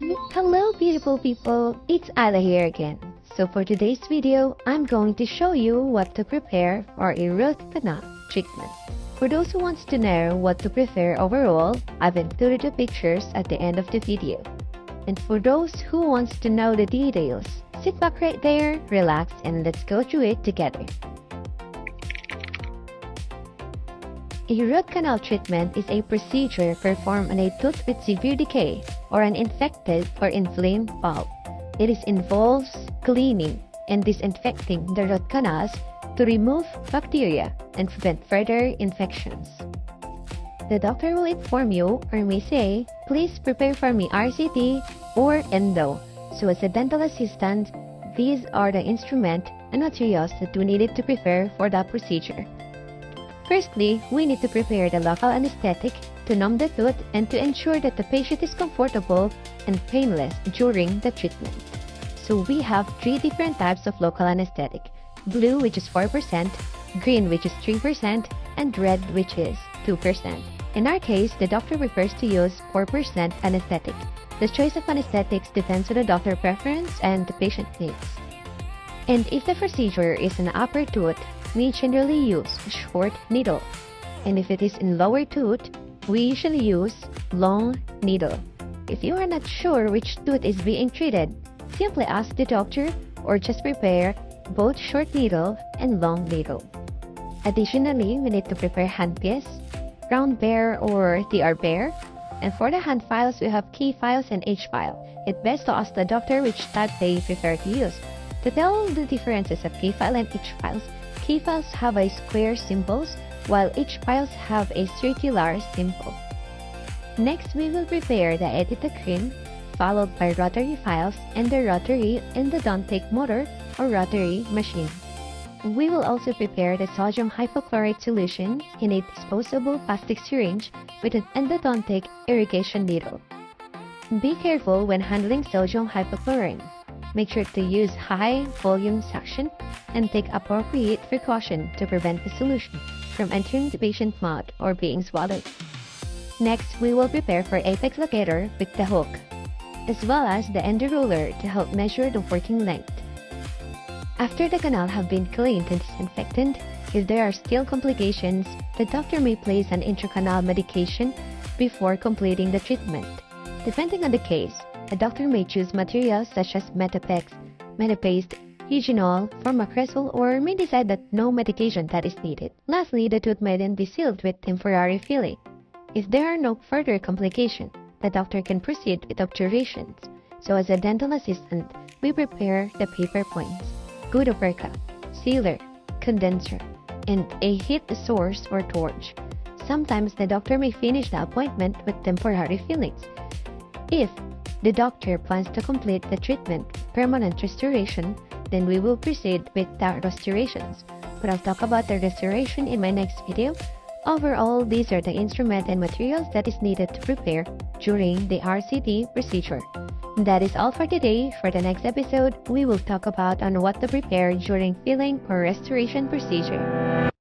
Hello beautiful people, it's Ada here again. So for today's video, I'm going to show you what to prepare for a root canal treatment. For those who wants to know what to prepare overall, I've included the pictures at the end of the video. And for those who wants to know the details, sit back right there, relax, and let's go through it together. A root canal treatment is a procedure performed on a tooth with severe decay or an infected or inflamed pulp. It involves cleaning and disinfecting the root canals to remove bacteria and prevent further infections. The doctor will inform you or may say, please prepare for me RCT or endo. So as a dental assistant, these are the instruments and materials that we needed to prepare for the procedure. Firstly, we need to prepare the local anesthetic to numb the tooth and to ensure that the patient is comfortable and painless during the treatment. So we have three different types of local anesthetic: blue, which is 4%, green, which is 3%, and red, which is 2%. In our case, the doctor prefers to use 4% anesthetic. The choice of anesthetics depends on the doctor preference and the patient needs. And if the procedure is in the upper tooth, we generally use a short needle. And if it is in lower tooth, we usually use long needle. If you are not sure which tooth is being treated, simply ask the doctor or just prepare both short needle and long needle. Additionally, we need to prepare handpiece, round bear or TR bear. And for the hand files, we have key files and H file. It's best to ask the doctor which type they prefer to use. To tell the differences of key file and H files, key files have a square symbols, while H files have a circular symbol. Next, we will prepare the EDTA cream, followed by Rotary files and the Rotary Endodontic motor or Rotary machine. We will also prepare the sodium hypochlorite solution in a disposable plastic syringe with an endodontic irrigation needle. Be careful when handling sodium hypochlorite. Make sure to use high volume suction and take appropriate precaution to prevent the solution from entering the patient's mouth or being swallowed. Next, we will prepare for apex locator with the hook, as well as the endo ruler to help measure the working length. After the canal have been cleaned and disinfected, if there are still complications, the doctor may place an intracanal medication before completing the treatment. Depending on the case, a doctor may choose materials such as Metapex, Metapaste, eugenol, formacresol, or may decide that no medication that is needed. Lastly, the tooth may then be sealed with temporary filling. If there are no further complications, the doctor can proceed with obturations. So as a dental assistant, we prepare the paper points, gutta-percha, sealer, condenser, and a heat source or torch. Sometimes the doctor may finish the appointment with temporary fillings. If the doctor plans to complete the treatment permanent restoration, then we will proceed with the restorations. But I'll talk about the restoration in my next video. Overall, these are the instruments and materials that is needed to prepare during the RCT procedure. That is all for today. For the next episode, we will talk about on what to prepare during filling or restoration procedure.